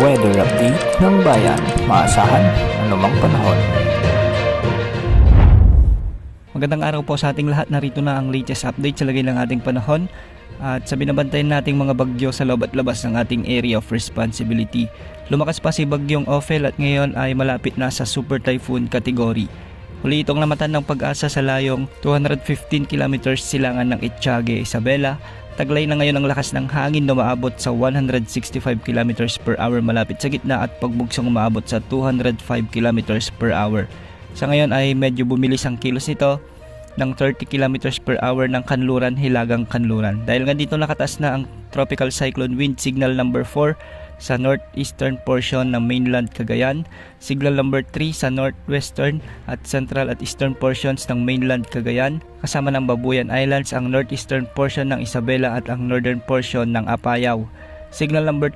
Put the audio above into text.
weather update ng bayan. Maasahan anumang panahon. Magandang araw po sa ating lahat. Narito na ang latest update sa lagay ng ating panahon at sa binabantayan nating mga bagyo sa loob at labas ng ating area of responsibility. Lumakas pa si bagyong Ophel at ngayon ay malapit na sa super typhoon category. Huli itong namatan ng Pag-asa sa layong 215 km silangan ng Etiague, Isabela. Taglay na ngayon ang lakas ng hangin na umaabot sa 165 km per hour malapit sa gitna at pagbugsong umaabot sa 205 km per hour. Sa ngayon ay medyo bumilis ang kilos nito ng 30 km per hour ng kanluran, hilagang kanluran. Dahil nga dito nakataas na ang tropical cyclone wind signal number 4 sa northeastern portion ng mainland Cagayan, signal number 3 sa northwestern at central at eastern portions ng mainland Cagayan, kasama ng Babuyan Islands, ang northeastern portion ng Isabela at ang northern portion ng Apayao. Signal number